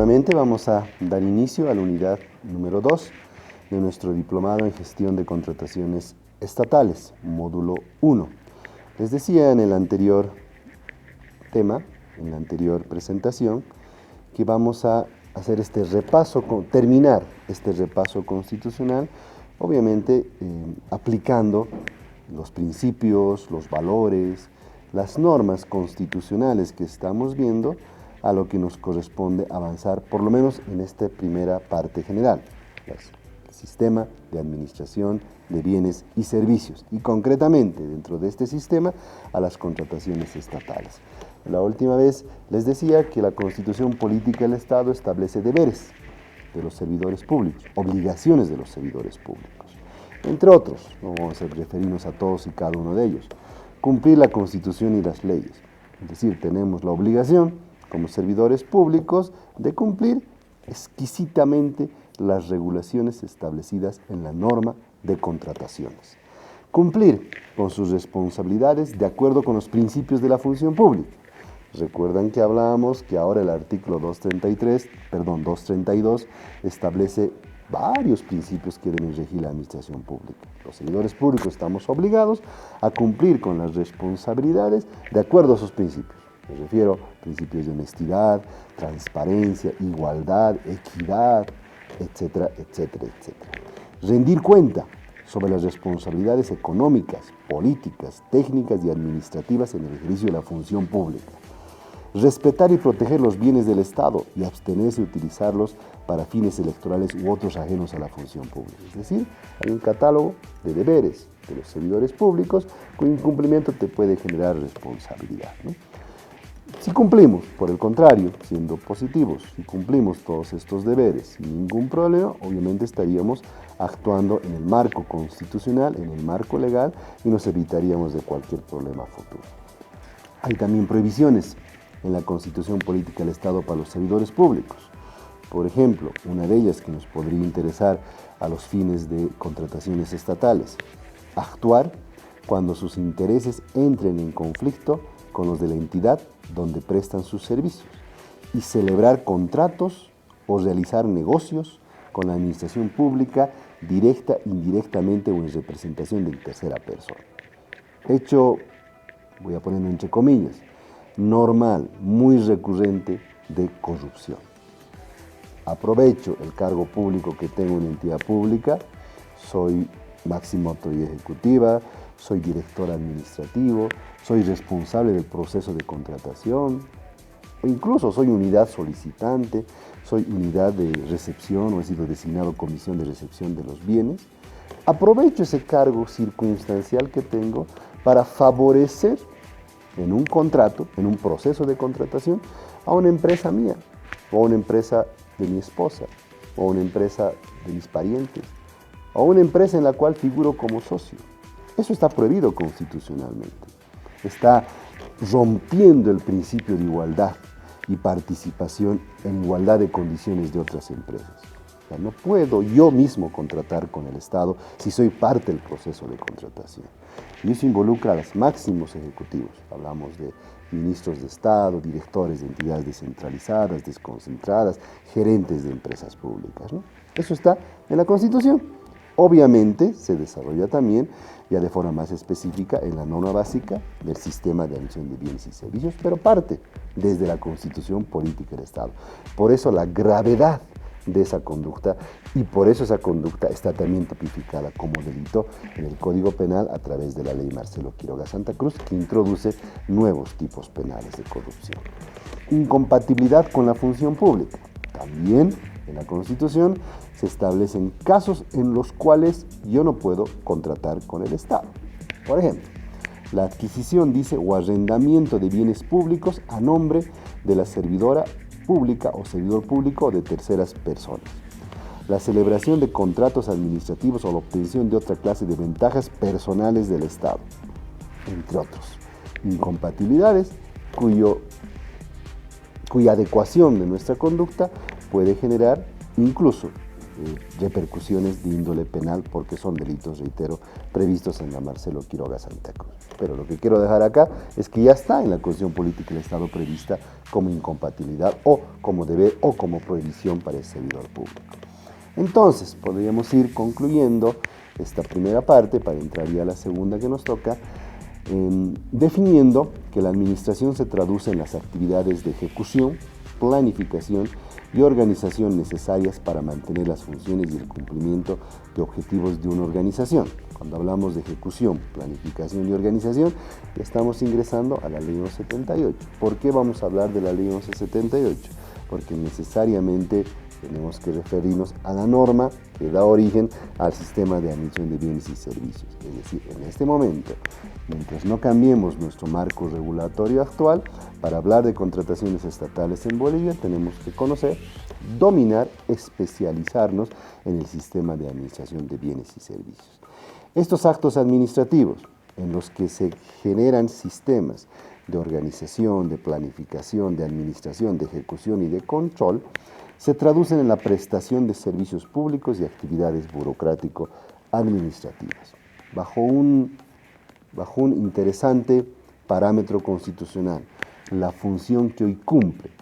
Nuevamente vamos a dar inicio a la unidad número 2 de nuestro diplomado en gestión de contrataciones estatales, módulo 1. Les decía en el anterior tema, en la anterior presentación, que vamos a hacer este repaso, terminar este repaso constitucional, obviamente aplicando los principios, los valores, las normas constitucionales que estamos viendo a lo que nos corresponde avanzar, por lo menos en esta primera parte general, el sistema de administración de bienes y servicios, y concretamente dentro de este sistema a las contrataciones estatales. La última vez les decía que la Constitución Política del Estado establece deberes de los servidores públicos, obligaciones de los servidores públicos, entre otros, no vamos a referirnos a todos y cada uno de ellos. Cumplir la Constitución y las leyes, es decir, tenemos la obligación como servidores públicos de cumplir exquisitamente las regulaciones establecidas en la norma de contrataciones. Cumplir con sus responsabilidades de acuerdo con los principios de la función pública. Recuerdan que hablábamos que ahora el artículo 232 establece varios principios que deben regir la administración pública. Los servidores públicos estamos obligados a cumplir con las responsabilidades de acuerdo a sus principios. Me refiero a principios de honestidad, transparencia, igualdad, equidad, etcétera, etcétera, etcétera. Rendir cuenta sobre las responsabilidades económicas, políticas, técnicas y administrativas en el ejercicio de la función pública. Respetar y proteger los bienes del Estado y abstenerse de utilizarlos para fines electorales u otros ajenos a la función pública. Es decir, hay un catálogo de deberes de los servidores públicos cuyo incumplimiento te puede generar responsabilidad, ¿no? Si cumplimos, por el contrario, siendo positivos, si cumplimos todos estos deberes sin ningún problema, obviamente estaríamos actuando en el marco constitucional, en el marco legal, y nos evitaríamos de cualquier problema futuro. Hay también prohibiciones en la Constitución Política del Estado para los servidores públicos. Por ejemplo, una de ellas que nos podría interesar a los fines de contrataciones estatales: actuar cuando sus intereses entren en conflicto con los de la entidad donde prestan sus servicios y celebrar contratos o realizar negocios con la administración pública directa, indirectamente o en representación de tercera persona. Hecho, voy a ponerlo entre comillas, normal, muy recurrente de corrupción. Aprovecho el cargo público que tengo en una entidad pública, soy máxima autoridad ejecutiva, soy director administrativo, soy responsable del proceso de contratación, o incluso soy unidad solicitante, soy unidad de recepción o he sido designado comisión de recepción de los bienes. Aprovecho ese cargo circunstancial que tengo para favorecer en un contrato, en un proceso de contratación, a una empresa mía, o a una empresa de mi esposa, o a una empresa de mis parientes, o a una empresa en la cual figuro como socio. Eso está prohibido constitucionalmente. Está rompiendo el principio de igualdad y participación en igualdad de condiciones de otras empresas. O sea, no puedo yo mismo contratar con el Estado si soy parte del proceso de contratación. Y eso involucra a los máximos ejecutivos. Hablamos de ministros de Estado, directores de entidades descentralizadas, desconcentradas, gerentes de empresas públicas, ¿no? Eso está en la Constitución. Obviamente se desarrolla también, ya de forma más específica, en la norma básica del sistema de administración de bienes y servicios, pero parte desde la Constitución Política del Estado. Por eso la gravedad de esa conducta, y por eso esa conducta está también tipificada como delito en el Código Penal a través de la ley Marcelo Quiroga Santa Cruz, que introduce nuevos tipos penales de corrupción. Incompatibilidad con la función pública. También en la Constitución se establecen casos en los cuales yo no puedo contratar con el Estado. Por ejemplo, la adquisición, dice, o arrendamiento de bienes públicos a nombre de la servidora pública o servidor público o de terceras personas. La celebración de contratos administrativos o la obtención de otra clase de ventajas personales del Estado, entre otros. Incompatibilidades cuya adecuación de nuestra conducta puede generar incluso repercusiones de índole penal porque son delitos, reitero, previstos en la Marcelo Quiroga Santa Cruz. Pero lo que quiero dejar acá es que ya está en la Constitución Política del Estado prevista como incompatibilidad o como deber o como prohibición para el servidor público. Entonces, podríamos ir concluyendo esta primera parte para entrar ya a la segunda que nos toca, definiendo que la administración se traduce en las actividades de ejecución, planificación y organización necesarias para mantener las funciones y el cumplimiento de objetivos de una organización. Cuando hablamos de ejecución, planificación y organización, ya estamos ingresando a la Ley 1178. ¿Por qué vamos a hablar de la Ley 1178? Porque necesariamente tenemos que referirnos a la norma que da origen al sistema de admisión de bienes y servicios. Es decir, en este momento, mientras no cambiemos nuestro marco regulatorio actual, para hablar de contrataciones estatales en Bolivia tenemos que conocer, dominar, especializarnos en el sistema de administración de bienes y servicios. Estos actos administrativos en los que se generan sistemas de organización, de planificación, de administración, de ejecución y de control, se traducen en la prestación de servicios públicos y actividades burocrático-administrativas, bajo un interesante parámetro constitucional, la función que hoy cumple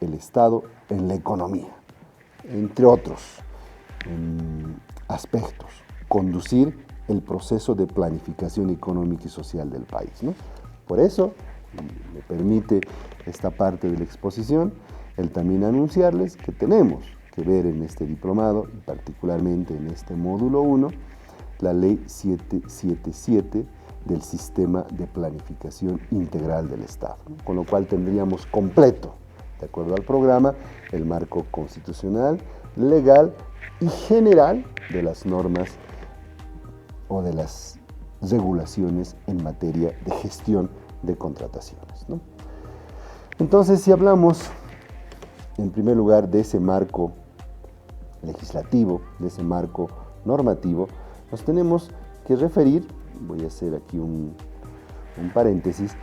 el Estado en la economía, entre otros aspectos, conducir el proceso de planificación económica y social del país, ¿no? Por eso, me permite esta parte de la exposición, el también anunciarles que tenemos que ver en este diplomado, y particularmente en este módulo 1, la Ley 777 del Sistema de Planificación Integral del Estado, ¿no? Con lo cual tendríamos completo, de acuerdo al programa, el marco constitucional, legal y general de las normas o de las regulaciones en materia de gestión de contrataciones, ¿no? Entonces, si hablamos en primer lugar de ese marco legislativo, de ese marco normativo, nos tenemos que referir, voy a hacer aquí un paréntesis,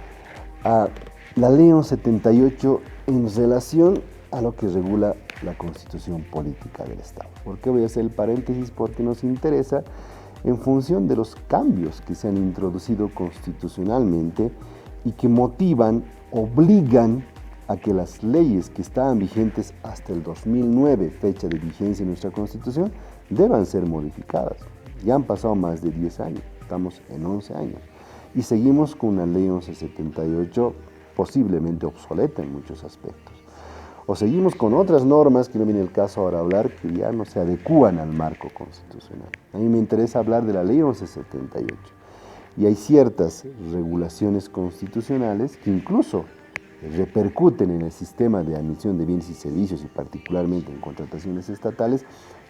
a la Ley 1178 en relación a lo que regula la Constitución Política del Estado. ¿Por qué voy a hacer el paréntesis? Porque nos interesa en función de los cambios que se han introducido constitucionalmente y que motivan, obligan a que las leyes que estaban vigentes hasta el 2009, fecha de vigencia de nuestra Constitución, deban ser modificadas. Ya han pasado más de 10 años, estamos en 11 años, y seguimos con una ley 1178 posiblemente obsoleta en muchos aspectos. O seguimos con otras normas, que no viene el caso ahora hablar, que ya no se adecúan al marco constitucional. A mí me interesa hablar de la ley 1178. Y hay ciertas regulaciones constitucionales que incluso repercuten en el sistema de admisión de bienes y servicios y particularmente en contrataciones estatales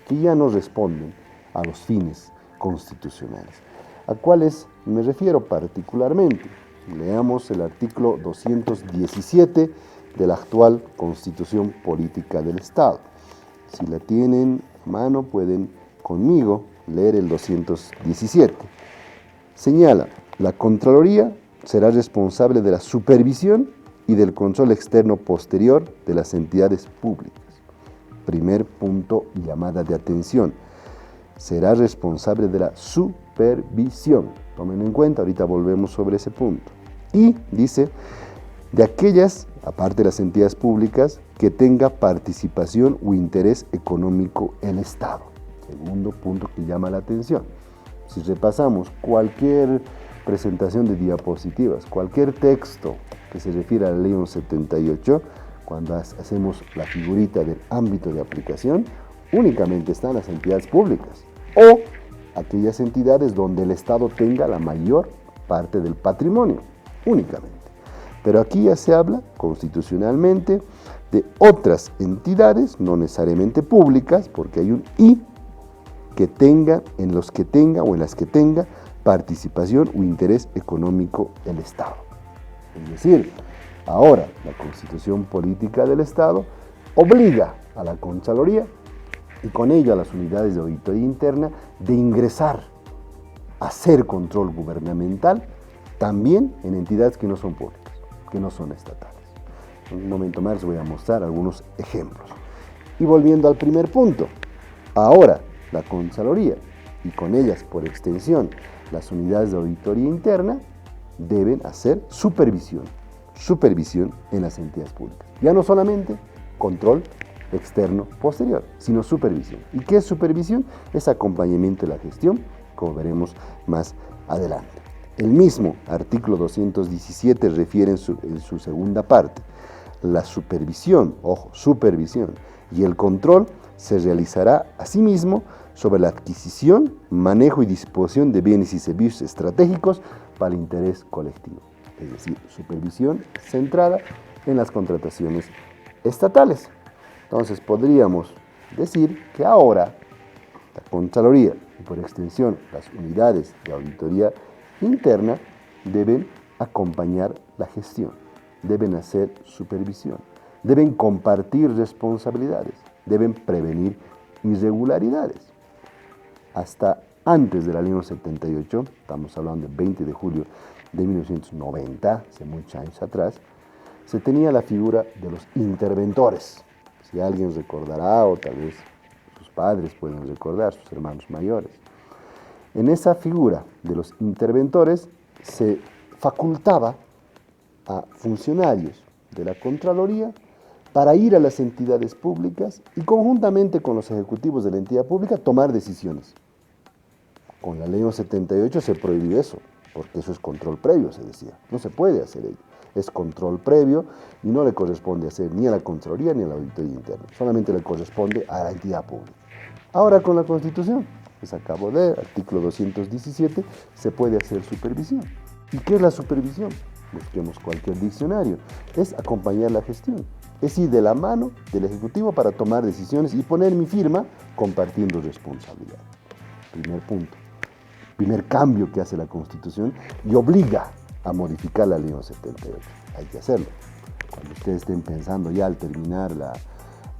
que ya no responden a los fines constitucionales. ¿A cuáles me refiero particularmente? Leamos el artículo 217 de la actual Constitución Política del Estado. Si la tienen a mano, pueden conmigo leer el 217. Señala, la Contraloría será responsable de la supervisión y del control externo posterior de las entidades públicas. Primer punto, llamada de atención. Será responsable de la supervisión. Tomen en cuenta, ahorita volvemos sobre ese punto. Y dice, de aquellas, aparte de las entidades públicas, que tenga participación o interés económico el Estado. Segundo punto que llama la atención. Si repasamos cualquier presentación de diapositivas, cualquier texto que se refiere a la ley 1178, cuando hacemos la figurita del ámbito de aplicación, únicamente están las entidades públicas o aquellas entidades donde el Estado tenga la mayor parte del patrimonio, únicamente. Pero aquí ya se habla constitucionalmente de otras entidades, no necesariamente públicas, porque hay un "y" que tenga, en los que tenga o en las que tenga participación o interés económico el Estado. Es decir, ahora la Constitución Política del Estado obliga a la Contraloría y con ello a las unidades de auditoría interna de ingresar a hacer control gubernamental también en entidades que no son públicas, que no son estatales. En un momento más les voy a mostrar algunos ejemplos. Y volviendo al primer punto, Ahora, la Contraloría y con ellas, por extensión, las unidades de auditoría interna deben hacer supervisión en las entidades públicas. Ya no solamente control externo posterior, sino supervisión. ¿Y qué es supervisión? Es acompañamiento de la gestión, como veremos más adelante. El mismo artículo 217 refiere en su segunda parte: la supervisión, ojo, supervisión, y el control se realizará asimismo sobre la adquisición, manejo y disposición de bienes y servicios estratégicos para el interés colectivo. Es decir, supervisión centrada en las contrataciones estatales. Entonces podríamos decir que ahora la Contraloría y por extensión las unidades de auditoría interna deben acompañar la gestión, deben hacer supervisión, deben compartir responsabilidades, deben prevenir irregularidades. Hasta antes de la ley 78, estamos hablando del 20 de julio de 1990, hace muchos años atrás, se tenía la figura de los interventores. Si alguien recordará, o tal vez sus padres pueden recordar, sus hermanos mayores. En esa figura de los interventores se facultaba a funcionarios de la Contraloría para ir a las entidades públicas y conjuntamente con los ejecutivos de la entidad pública tomar decisiones. Con la ley 78 se prohibió eso, porque eso es control previo, se decía. No se puede hacer ello. Es control previo y no le corresponde hacer ni a la Contraloría ni a la Auditoría Interna. Solamente le corresponde a la entidad pública. Ahora con la Constitución, que se acabó de leer, artículo 217, se puede hacer supervisión. ¿Y qué es la supervisión? Busquemos cualquier diccionario. Es acompañar la gestión. Es ir de la mano del Ejecutivo para tomar decisiones y poner mi firma compartiendo responsabilidad. Primer punto. Primer cambio que hace la Constitución y obliga a modificar la ley 78. Hay que hacerlo. Cuando ustedes estén pensando ya al terminar la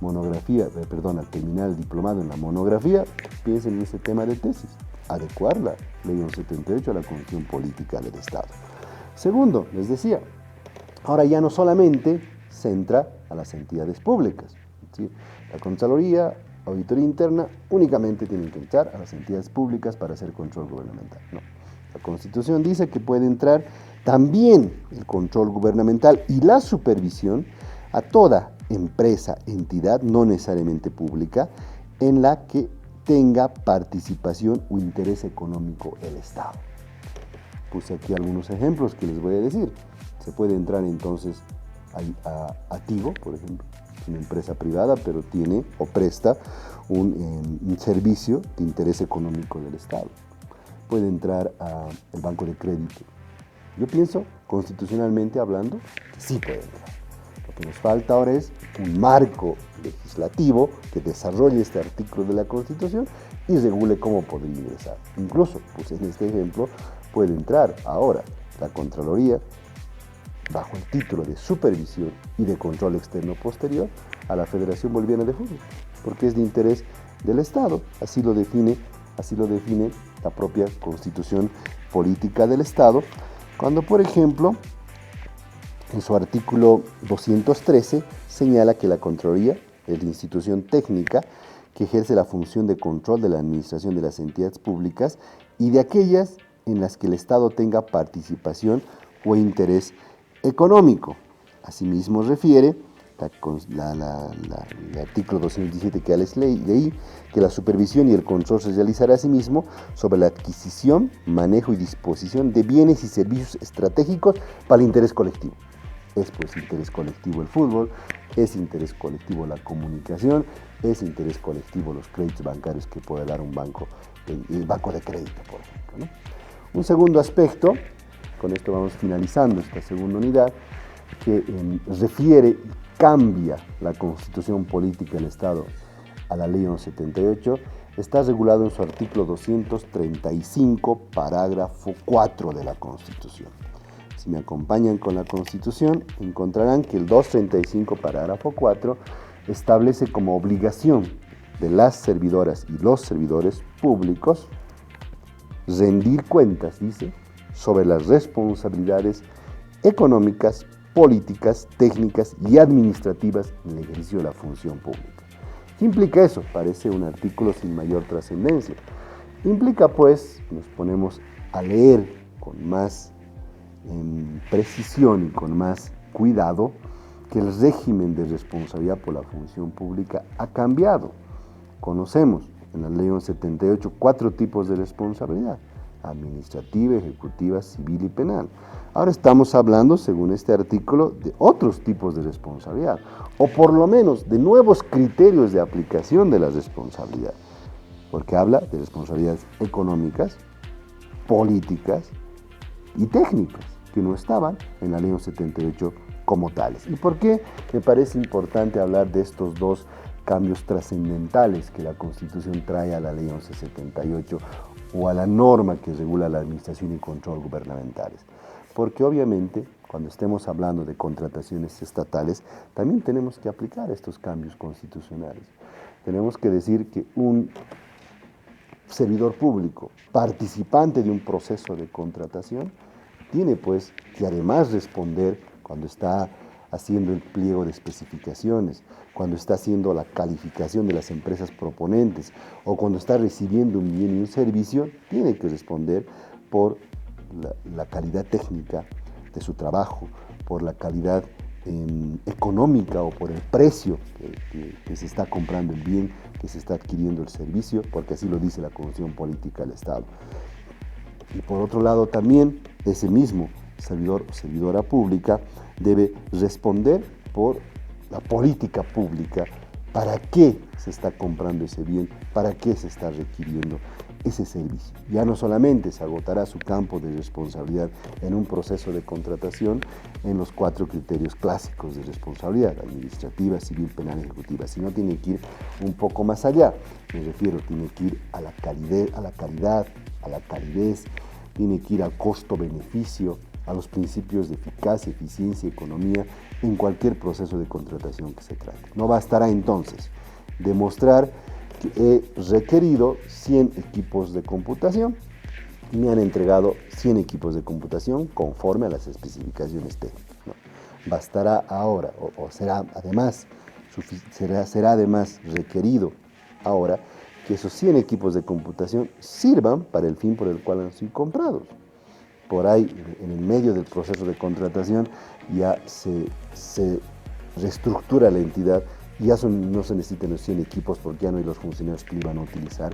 monografía, al terminar el diplomado en la monografía, piensen en ese tema de tesis. Adecuar la ley 78 a la Constitución Política del Estado. Segundo, les decía, ahora ya no solamente centra a las entidades públicas. ¿Sí? La Contraloría, Auditoría Interna, únicamente tienen que entrar a las entidades públicas para hacer control gubernamental. No. La Constitución dice que puede entrar también el control gubernamental y la supervisión a toda empresa, entidad, no necesariamente pública, en la que tenga participación o interés económico el Estado. Puse aquí algunos ejemplos que les voy a decir. Se puede entrar entonces a Tigo, por ejemplo, es una empresa privada, pero tiene o presta un servicio de interés económico del Estado. Puede entrar al Banco de Crédito. Yo pienso, constitucionalmente hablando, que sí puede entrar. Lo que nos falta ahora es un marco legislativo que desarrolle este artículo de la Constitución y regule cómo podría ingresar. Incluso, pues en este ejemplo, puede entrar ahora la Contraloría bajo el título de supervisión y de control externo posterior a la Federación Boliviana de Fútbol, porque es de interés del Estado, así lo define la propia Constitución Política del Estado, cuando, por ejemplo, en su artículo 213 señala que la Contraloría es la institución técnica que ejerce la función de control de la administración de las entidades públicas y de aquellas en las que el Estado tenga participación o interés económico. Asimismo refiere el artículo 217 que ya les leí, que la supervisión y el control se realizará asimismo sobre la adquisición, manejo y disposición de bienes y servicios estratégicos para el interés colectivo. Es pues interés colectivo el fútbol, es interés colectivo la comunicación, es interés colectivo los créditos bancarios que puede dar un banco, el banco de crédito, por ejemplo, ¿no? Un segundo aspecto, con esto vamos finalizando esta segunda unidad, que refiere y cambia la Constitución Política del Estado a la Ley 78, está regulado en su artículo 235, parágrafo 4 de la Constitución. Si me acompañan con la Constitución, encontrarán que el 235, parágrafo 4, establece como obligación de las servidoras y los servidores públicos rendir cuentas, dice, sobre las responsabilidades económicas, políticas, técnicas y administrativas en el ejercicio de la función pública. ¿Qué implica eso? Parece un artículo sin mayor trascendencia. Implica, pues, nos ponemos a leer con más precisión y con más cuidado, que el régimen de responsabilidad por la función pública ha cambiado. Conocemos en la Ley 1178 4 tipos de responsabilidad: administrativa, ejecutiva, civil y penal. Ahora estamos hablando, según este artículo, de otros tipos de responsabilidad, o por lo menos de nuevos criterios de aplicación de la responsabilidad, porque habla de responsabilidades económicas, políticas y técnicas, que no estaban en la Ley 1178 como tales. ¿Y por qué me parece importante hablar de estos dos cambios trascendentales que la Constitución trae a la Ley 1178 o a la norma que regula la administración y control gubernamentales? Porque obviamente, cuando estemos hablando de contrataciones estatales, también tenemos que aplicar estos cambios constitucionales. Tenemos que decir que un servidor público, participante de un proceso de contratación, tiene pues que además responder cuando está haciendo el pliego de especificaciones, cuando está haciendo la calificación de las empresas proponentes o cuando está recibiendo un bien y un servicio, tiene que responder por la calidad técnica de su trabajo, por la calidad económica o por el precio que se está comprando el bien, que se está adquiriendo el servicio, porque así lo dice la Constitución Política del Estado. Y por otro lado también ese mismo servidor o servidora pública debe responder por la política pública, para qué se está comprando ese bien, para qué se está requiriendo ese servicio. Ya no solamente se agotará su campo de responsabilidad en un proceso de contratación en los 4 criterios clásicos de responsabilidad: administrativa, civil, penal, ejecutiva, sino tiene que ir un poco más allá. Me refiero, tiene que ir a la calidad, a la calidez, tiene que ir al costo-beneficio, a los principios de eficacia, eficiencia y economía en cualquier proceso de contratación que se trate. No bastará entonces demostrar que he requerido 100 equipos de computación y me han entregado 100 equipos de computación conforme a las especificaciones técnicas. No. Bastará ahora, o será además requerido ahora, que esos 100 equipos de computación sirvan para el fin por el cual han sido comprados. Por ahí, en el medio del proceso de contratación, ya se reestructura la entidad y ya no se necesitan los 100 equipos porque ya no hay los funcionarios que lo iban a utilizar.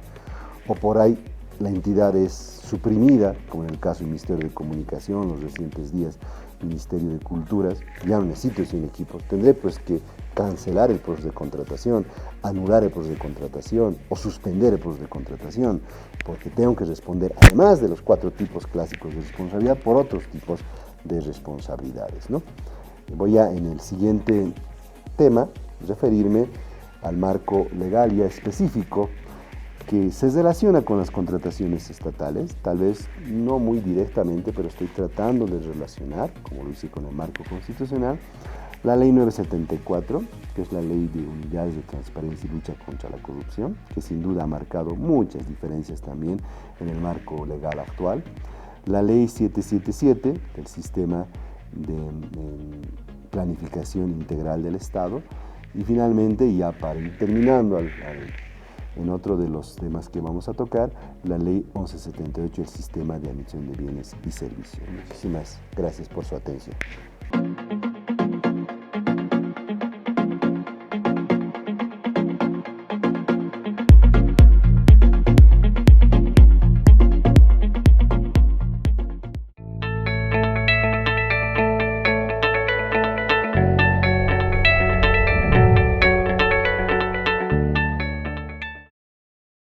O por ahí la entidad es suprimida, como en el caso del Ministerio de Comunicación, los recientes días, Ministerio de Culturas, ya no necesito 100 equipos. Tendré pues que cancelar el proceso de contratación, anular el proceso de contratación o suspender el proceso de contratación, porque tengo que responder, además de los 4 tipos clásicos de responsabilidad, por otros tipos de responsabilidades, ¿no? Voy a, en el siguiente tema, referirme al marco legal ya específico que se relaciona con las contrataciones estatales, tal vez no muy directamente, pero estoy tratando de relacionar, como lo hice con el marco constitucional, la Ley 974, que es la Ley de Unidades de Transparencia y Lucha contra la Corrupción, que sin duda ha marcado muchas diferencias también en el marco legal actual, la Ley 777, del Sistema de Planificación Integral del Estado, y finalmente, ya para ir terminando en otro de los temas que vamos a tocar, la Ley 1178, el Sistema de Admisión de Bienes y Servicios. Muchísimas gracias por su atención.